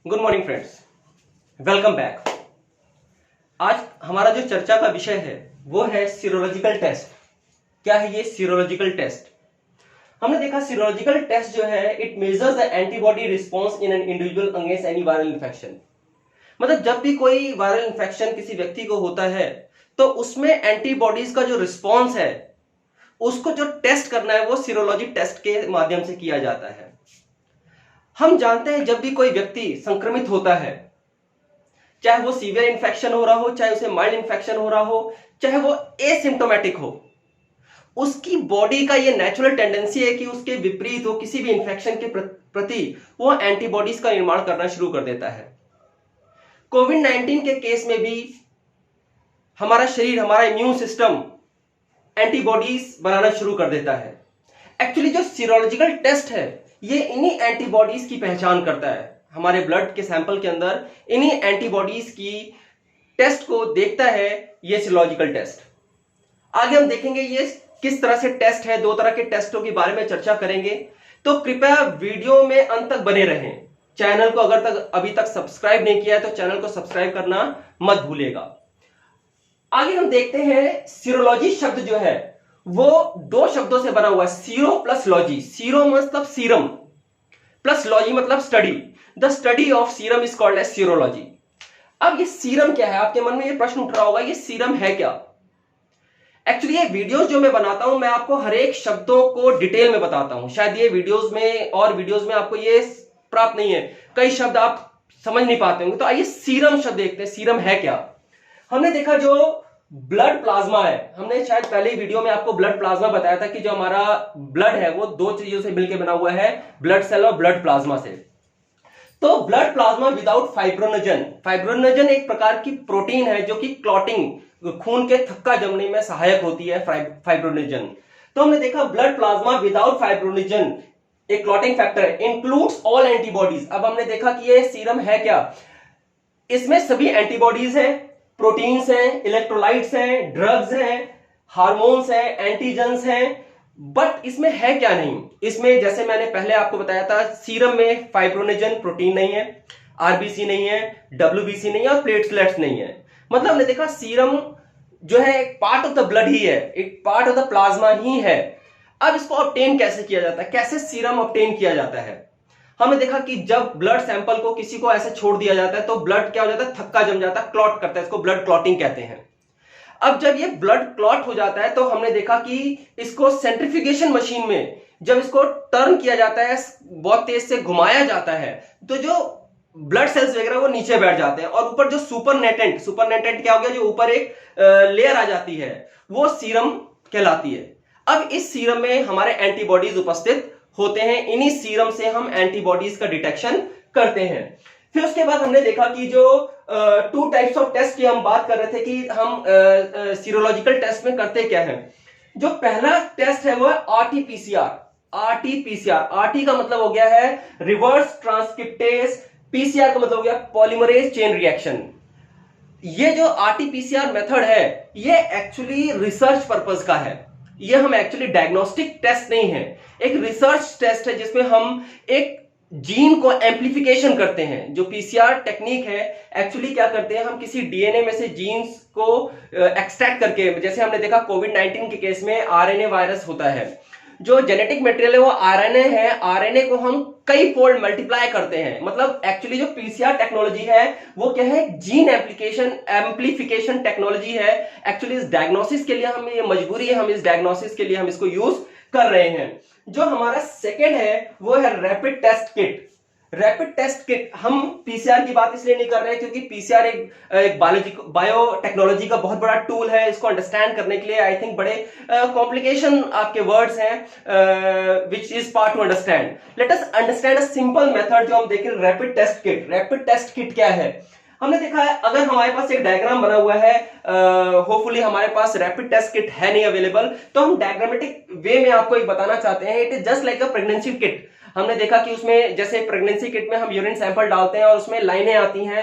Good morning friends, welcome back. आज हमारा जो चर्चा का विषय है वो है सीरोलॉजिकल टेस्ट। क्या है ये सीरोलॉजिकल टेस्ट? हमने देखा सीरोलॉजिकल टेस्ट जो है it measures the antibody response in an individual against any viral infection. मतलब जब भी कोई वायरल इन्फेक्शन किसी व्यक्ति को होता है तो उसमें एंटीबॉडीज का जो रिस्पांस है उसको जो टेस्ट करना है वो सीरोलॉजी टेस्ट के माध्यम से किया जाता है। हम जानते हैं जब भी कोई व्यक्ति संक्रमित होता है, चाहे वो सीवियर इन्फेक्शन हो रहा हो, चाहे उसे माइल्ड इन्फेक्शन हो रहा हो, चाहे वो एसिम्प्टोमेटिक हो, उसकी बॉडी का ये नेचुरल टेंडेंसी है कि उसके विपरीत वो किसी भी इन्फेक्शन के प्रति वो एंटीबॉडीज का निर्माण करना शुरू कर देता है। कोविड-19 के केस में भी हमारा शरीर, हमारा इम्यून सिस्टम एंटीबॉडीज बनाना शुरू कर देता है। एक्चुअली जो सीरोलॉजिकल टेस्ट है ये इन्हीं एंटीबॉडीज की पहचान करता है। हमारे ब्लड के सैंपल के अंदर इन्हीं एंटीबॉडीज की टेस्ट को देखता है ये सीरोलॉजिकल टेस्ट। आगे हम देखेंगे ये किस तरह से टेस्ट है, दो तरह के टेस्टों के बारे में चर्चा करेंगे, तो कृपया वीडियो में अंत तक बने रहें। चैनल को अगर अभी तक सब्सक्राइब नहीं किया है तो चैनल को सब्सक्राइब करना मत भूलिएगा। आगे हम देखते हैं सीरोलॉजी शब्द जो है वो दो शब्दों से बना हुआ है, सीरो प्लस लॉजी। सीरो मतलब सीरम प्लस लॉजी मतलब study. The study of serum is called as serology. अब ये सीरम क्या है? आपके मन में ये प्रश्न उठ रहा होगा, ये सीरम है क्या? एक्चुअली ये वीडियोस जो मैं बनाता हूं मैं आपको हर एक शब्दों को डिटेल में बताता हूं। शायद ये वीडियोस में आपको ये प्राप्त नहीं है, कई शब्द आप समझ नहीं पाते होंगे। तो आइए सीरम शब्द देखते हैं, सीरम है क्या। हमने देखा जो ब्लड प्लाज्मा है, हमने शायद पहले वीडियो में आपको ब्लड प्लाज्मा बताया था कि जो हमारा ब्लड है वो दो चीजों से मिलकर बना हुआ है, ब्लड सेल और ब्लड प्लाज्मा से। तो blood plasma without fibrinogen, fibrinogen एक प्रकार की प्रोटीन है जो कि क्लॉटिंग, खून के थक्का जमने में सहायक होती है, फाइब्रोनोजन। तो हमने देखा ब्लड प्लाज्मा विदाउट फाइब्रोनोजन एक क्लॉटिंग फैक्टर है, इंक्लूड्स ऑल एंटीबॉडीज। अब हमने देखा कि ये सीरम है क्या, इसमें सभी एंटीबॉडीज हैं, प्रोटीन्स हैं, इलेक्ट्रोलाइट्स हैं, ड्रग्स हैं, हार्मोन्स हैं, एंटीजेंस हैं, बट इसमें है क्या नहीं। इसमें जैसे मैंने पहले आपको बताया था, सीरम में फाइब्रोनोजन प्रोटीन नहीं है, आरबीसी नहीं है, डब्ल्यूबीसी नहीं है और प्लेटलेट्स नहीं है। मतलब हमने देखा सीरम जो है एक पार्ट ऑफ द ब्लड ही है, एक पार्ट ऑफ द प्लाज्मा ही है। अब इसको ऑब्टेन कैसे किया जाता है, कैसे सीरम ऑब्टेन किया जाता है? हमने देखा कि जब ब्लड सैंपल को किसी को ऐसे छोड़ दिया जाता है तो ब्लड क्या हो जाता है, थक्का जम जाता है, क्लॉट करता है, इसको ब्लड क्लॉटिंग कहते हैं। अब जब ये ब्लड क्लॉट हो जाता है तो हमने देखा कि इसको सेंट्रिफ्यूगेशन मशीन में जब इसको टर्न किया जाता है, बहुत तेज से घुमाया जाता है, तो जो ब्लड सेल्स वगैरह वो नीचे बैठ जाते हैं और ऊपर जो सुपरनेटेंट क्या हो गया, जो ऊपर एक लेयर आ जाती है वो सीरम कहलाती है। अब इस सीरम में हमारे एंटीबॉडीज उपस्थित होते हैं, इन्हीं सीरम से हम एंटीबॉडीज का डिटेक्शन करते हैं। फिर उसके बाद हमने देखा कि जो टू टाइप्स ऑफ टेस्ट की हम बात कर रहे थे कि हम सीरोलॉजिकल टेस्ट में करते क्या है। जो पहला टेस्ट है वो है आरटीपीसीआर। आरटी का मतलब हो गया है रिवर्स ट्रांसक्रिप्टेज, पीसीआर का मतलब हो गया पॉलीमरेज चेन रिएक्शन। ये जो आरटीपीसीआर मेथड है ये एक्चुअली रिसर्च पर्पस का है, ये हम एक्चुअली डायग्नोस्टिक टेस्ट नहीं है, एक रिसर्च टेस्ट है जिसमें हम एक जीन को एम्प्लीफिकेशन करते हैं। जो पीसीआर टेक्निक है एक्चुअली क्या करते हैं, हम किसी डीएनए में से जीन्स को एक्सट्रैक्ट करके, जैसे हमने देखा कोविड-19 के केस में आरएनए वायरस होता है, जो जेनेटिक मटेरियल है वो आरएनए है, आरएनए को हम कई फोल्ड मल्टीप्लाई करते हैं। मतलब एक्चुअली जो पीसीआर टेक्नोलॉजी है वो क्या है, जीन एम्प्लीफिकेशन टेक्नोलॉजी है। एक्चुअली इस डायग्नोसिस के लिए हमें ये मजबूरी है, हम इस डायग्नोसिस के लिए हम इसको यूज कर रहे हैं। जो हमारा सेकेंड है वो है rapid test kit. Rapid test kit, हम पीसीआर की बात इसलिए नहीं कर रहे हैं क्योंकि पीसीआर एक बायोटेक्नोलॉजी का बहुत बड़ा टूल है। इसको अंडरस्टैंड करने के लिए आई थिंक बड़े कॉम्प्लिकेशन आपके वर्ड्स हैं which is part to understand. Let us understand a simple method जो हम देखें, rapid test kit. Rapid test kit क्या है? हमने देखा है, अगर हमारे पास एक डायग्राम बना हुआ है, होपफुली हमारे पास रैपिड टेस्ट किट है नहीं अवेलेबल, तो हम डायग्रामेटिक वे में आपको एक बताना चाहते हैं। It is just like a pregnancy kit. हमने देखा कि उसमें जैसे प्रेगनेंसी किट में हम यूरिन सैंपल डालते हैं और उसमें लाइनें आती हैं,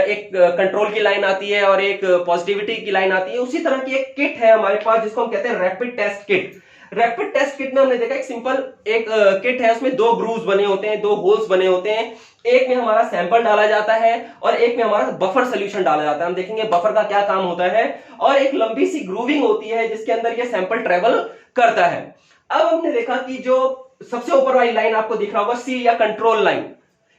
एक कंट्रोल की लाइन आती है और एक पॉजिटिविटी की लाइन आती है, उसी तरह की एक किट है हमारे पास जिसको हम कहते हैं rapid test kit. Rapid test kit में हमने देखा एक सिंपल एक किट है, उसमें दो ग्रूव्स बने होते हैं, दो होल्स बने होते हैं, एक में हमारा सैंपल डाला जाता है और एक में हमारा बफर सोल्यूशन डाला जाता है। हम देखेंगे बफर का क्या काम होता है, और एक लंबी सी ग्रूविंग होती है जिसके अंदर ये सैंपल ट्रेवल करता है। अब हमने देखा कि जो सबसे ऊपर वाली लाइन आपको दिख रहा होगा सी या कंट्रोल लाइन,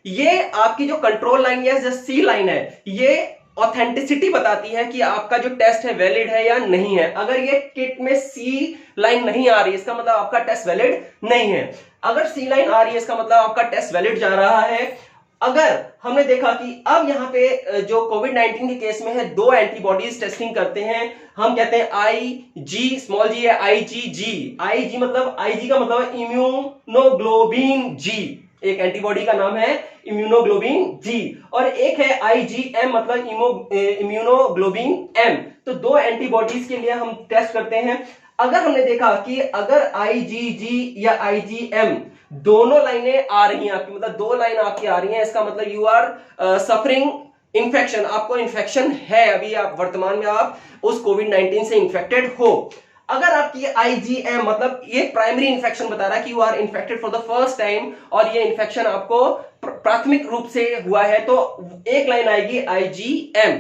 ये आपकी जो कंट्रोल लाइन या जो सी लाइन है, ये ऑथेंटिसिटी बताती है कि आपका जो टेस्ट है वैलिड है या नहीं है। अगर ये किट में सी लाइन नहीं आ रही है, इसका मतलब आपका टेस्ट वैलिड नहीं है। अगर सी लाइन आ रही है, इसका मतलब आपका टेस्ट वैलिड जा रहा है। अगर हमने देखा कि अब यहाँ पे जो कोविड-19 के केस में है, दो एंटीबॉडीज टेस्टिंग करते हैं, हम कहते हैं आईजी, स्मॉल जी है आईजीजी। आईजी मतलब, आईजी का मतलब है इम्यूनोग्लोबिन जी, एक एंटीबॉडी का नाम है इम्यूनोग्लोबिन जी, और एक है आईजीएम मतलब इम्यूनोग्लोबिन एम। तो दो एंटीबॉडीज के लिए हम टेस्ट करते हैं। अगर हमने देखा कि अगर आईजीजी या आईजीएम दोनों लाइनें आ रही हैं आपकी, मतलब दो लाइन आपकी आ रही हैं, इसका मतलब यू आर सफरिंग इन्फेक्शन, आपको इन्फेक्शन है, अभी आप वर्तमान में आप उस कोविड-19 से इन्फेक्टेड हो। अगर आपकी आईजीएम मतलब ये प्राइमरी इन्फेक्शन बता रहा है कि you are infected for the first time, और ये इन्फेक्शन आपको प्राथमिक रूप से हुआ है, तो एक लाइन आएगी आईजीएम।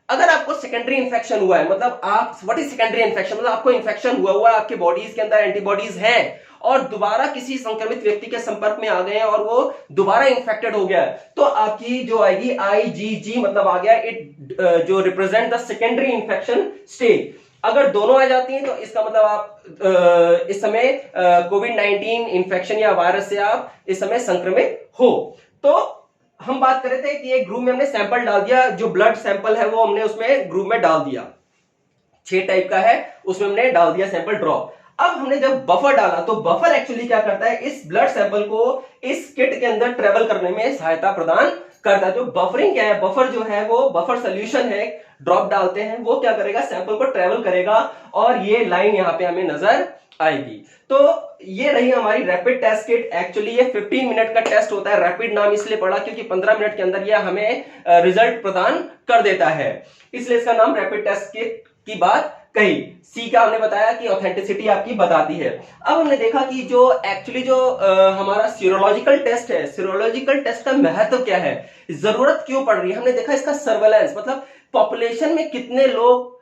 अगर आपको सेकेंडरी इन्फेक्शन हुआ है, मतलब आप, व्हाट इज सेकेंडरी इन्फेक्शन, मतलब आपको इन्फेक्शन हुआ है, आपके बॉडीज के अंदर एंटीबॉडीज हैं और दोबारा किसी संक्रमित व्यक्ति के संपर्क में आ गए हैं और वो दोबारा इन्फेक्टेड हो गया है, तो आपकी जो आएगी आईजीजी मतलब आ गया इट जो represent the secondary infection stage. अगर दोनों आ जाती हैं तो इसका मतलब आप इस समय कोविड-19 इन्फेक्शन या वायरस से आप इस समय संक्रमित हो। तो हम बात कर रहे थे कि एक ग्रुप में हमने सैंपल डाल दिया, जो ब्लड सैंपल है वो हमने उसमें ग्रुप में डाल दिया, 6 टाइप का है, उसमें हमने डाल दिया सैंपल ड्रॉप। अब हमने जब बफर डाला तो बफर एक्चुअली क्या करता है, इस ब्लड सैंपल को इस किट के अंदर ट्रेवल करने में सहायता प्रदान करता है। जो बफरिंग क्या है, बफर जो है वो बफर सोल्यूशन है, ड्रॉप डालते हैं, वो क्या करेगा, सैंपल को ट्रेवल करेगा और ये लाइन यहां पे हमें नजर आएगी। तो ये रही हमारी रैपिड टेस्ट किट। एक्चुअली ये 15 मिनट का टेस्ट होता है, रैपिड नाम इसलिए पड़ा क्योंकि 15 मिनट के अंदर ये हमें रिजल्ट प्रदान कर देता है, इसलिए इसका नाम रैपिड टेस्ट किट की बात कही। सी का हमने बताया कि ऑथेंटिसिटी आपकी बताती है। अब हमने देखा कि जो एक्चुअली जो हमारा सीरोलॉजिकल टेस्ट है, सीरोलॉजिकल टेस्ट का महत्व क्या है, जरूरत क्यों पड़ रही है, हमने देखा इसका सर्वेलेंस मतलब पॉपुलेशन में कितने लोग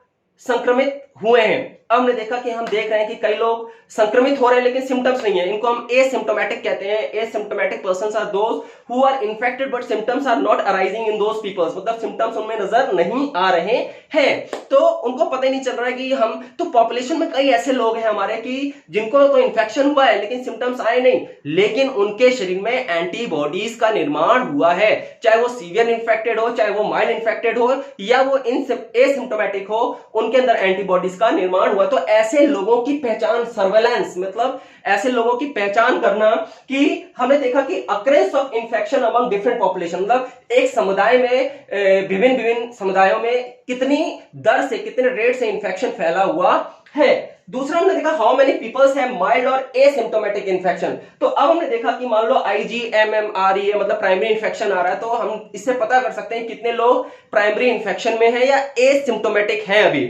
संक्रमित हुए हैं। अब हमने देखा कि हम देख रहे हैं कि कई लोग संक्रमित हो रहे हैं लेकिन सिम्टम्स नहीं है, इनको हम एसिम्प्टोमेटिक कहते हैं। Asymptomatic persons are those who are infected but symptoms are not arising in those peoples, मतलब सिम्टम्स उनमें नजर नहीं आ रहे हैं, तो उनको पता ही नहीं चल रहा है कि हम, तो पॉपुलेशन में कई ऐसे लोग हैं हमारे कि जिनको तो इन्फेक्शन हुआ है लेकिन सिम्टम्स आए नहीं, लेकिन उनके शरीर में एंटीबॉडीज का निर्माण हुआ है, चाहे वो सीवियर इन्फेक्टेड हो, चाहे वो माइल्ड इन्फेक्टेड हो, या वो एसिम्प्टोमेटिक हो, उनके अंदर एंटीबॉडीज का निर्माण हुआ। तो ऐसे लोगों की पहचान, सर्वेलेंस मतलब ऐसे लोगों की पहचान करना, कि हमने देखा कि occurrence of infection among different population, मतलब एक समुदाय में विभिन्न विभिन्न समुदायों में कितनी दर से, कितने रेट से इंफेक्शन फैला हुआ है। दूसरा हमने देखा how many peoples have mild और एसिम्प्टोमेटिक इन्फेक्शन। तो अब हमने देखा कि मान लो आईजीएमएम आ रही है, मतलब प्राइमरी इन्फेक्शन आ रहा है, तो हम इससे पता कर सकते हैं कितने लोग प्राइमरी इन्फेक्शन में है या एसिम्प्टोमेटिक है अभी।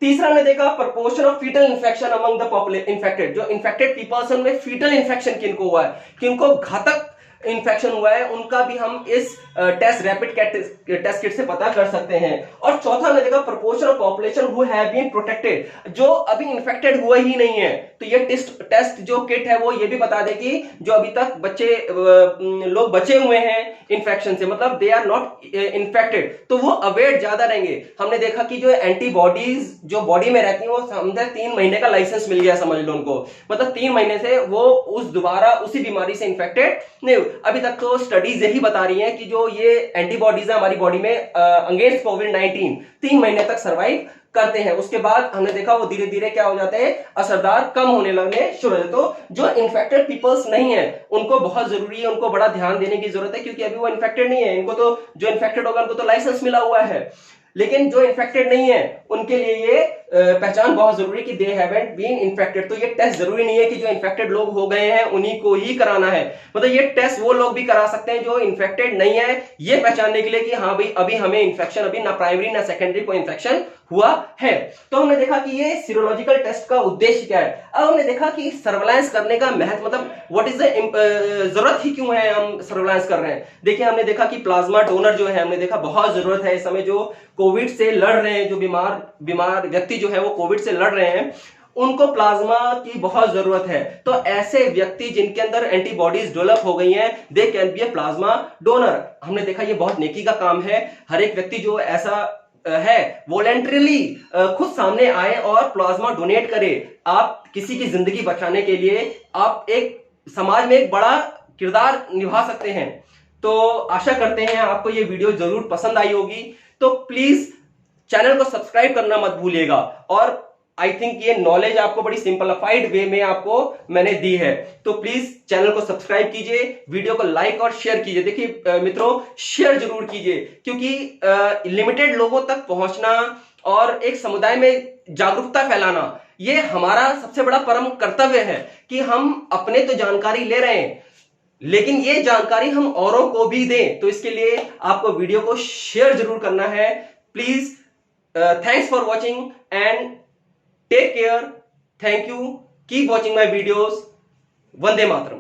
तीसरा हमने देखा proportion of fetal infection among the infected, जो इन्फेक्टेड पीपल्स में फीटल इन्फेक्शन किनको हुआ है, किनको घातक इन्फेक्शन हुआ है, उनका भी हम इस टेस्ट रैपिड टेस्ट किट से पता कर सकते हैं। और चौथा हमने देखा proportion of population who have been protected, जो अभी इन्फेक्टेड हुआ ही नहीं है, तो ये टेस्ट जो किट है वो ये भी बता देगी जो अभी तक लोग बचे हुए हैं इन्फेक्शन से, मतलब दे आर नॉट इन्फेक्टेड, तो वो अवेयर ज्यादा रहेंगे। हमने देखा कि जो एंटीबॉडीज जो बॉडी में रहती हैं वो समझे 3 महीने का लाइसेंस मिल गया, समझ लो उनको, मतलब 3 महीने से वो दोबारा उसी बीमारी से इन्फेक्टेड नहीं। अभी तक तो स्टडीज यही बता रही हैं कि जो ये एंटीबॉडीज है हमारी बॉडी में अगेंस्ट कोविड-19 3 महीने तक सर्वाइव करते हैं, उसके बाद हमने देखा वो धीरे धीरे क्या हो जाते हैं, असरदार, कम होने लगने शुरू हो जाते। तो जो इन्फेक्टेड पीपल्स नहीं है उनको बहुत जरूरी है, उनको बड़ा ध्यान देने की जरूरत है, क्योंकि अभी वो इन्फेक्टेड नहीं है, इनको तो जो इन्फेक्टेड होगा उनको तो लाइसेंस मिला हुआ है, लेकिन जो इन्फेक्टेड नहीं है उनके लिए ये पहचान बहुत जरूरी कि दे हैवंट बीन इन्फेक्टेड। तो ये टेस्ट जरूरी नहीं है कि जो इन्फेक्टेड लोग हो गए हैं उन्हीं को ही कराना है, मतलब ये टेस्ट वो लोग भी करा सकते हैं जो इन्फेक्टेड नहीं है, ये पहचानने के लिए कि हाँ भाई अभी हमें इन्फेक्शन, अभी ना प्राइमरी ना सेकेंडरी को इन्फेक्शन हुआ है। तो हमने देखा कि ये सीरोलॉजिकल टेस्ट का उद्देश्य क्या है। अब हमने देखा कि सर्वेलांस करने का महत्व, मतलब व्हाट इज द जरूरत ही क्यों है हम सर्वेलांस कर रहे हैं। देखिए हमने देखा कि प्लाज्मा डोनर जो है, हमने देखा बहुत जरूरत है इस समय, जो कोविड से लड़ रहे हैं, जो बीमार व्यक्ति जो है वो कोविड से लड़ रहे हैं, उनको प्लाज्मा की बहुत जरूरत है। तो ऐसे व्यक्ति जिनके अंदर एंटीबॉडीज डेवलप हो गई हैं, they can be A plasma donor. हमने देखा ये बहुत नेकी का काम है। हर एक व्यक्ति जो ऐसा है वॉलेंटरीली खुद सामने आए और प्लाज्मा डोनेट करे। आप किसी की जिंदगी बचाने के लिए आप एक समाज में एक बड़ा किरदार निभा सकते हैं। तो आशा करते हैं आपको ये वीडियो जरूर पसंद आई होगी। तो प्लीज चैनल को सब्सक्राइब करना मत भूलिएगा। और आई थिंक ये नॉलेज आपको बड़ी सिंपलीफाइड वे में आपको मैंने दी है, तो प्लीज चैनल को सब्सक्राइब कीजिए, वीडियो को लाइक और शेयर कीजिए। देखिए मित्रों, शेयर जरूर कीजिए, क्योंकि लिमिटेड लोगों तक पहुंचना और एक समुदाय में जागरूकता फैलाना, ये हमारा सबसे बड़ा परम कर्तव्य है कि हम अपने तो जानकारी ले रहे हैं, लेकिन ये जानकारी हम औरों को भी दें। तो इसके लिए आपको वीडियो को शेयर जरूर करना है। Please, thanks for watching and take care. Thank you. Keep watching my videos. Vande Mataram.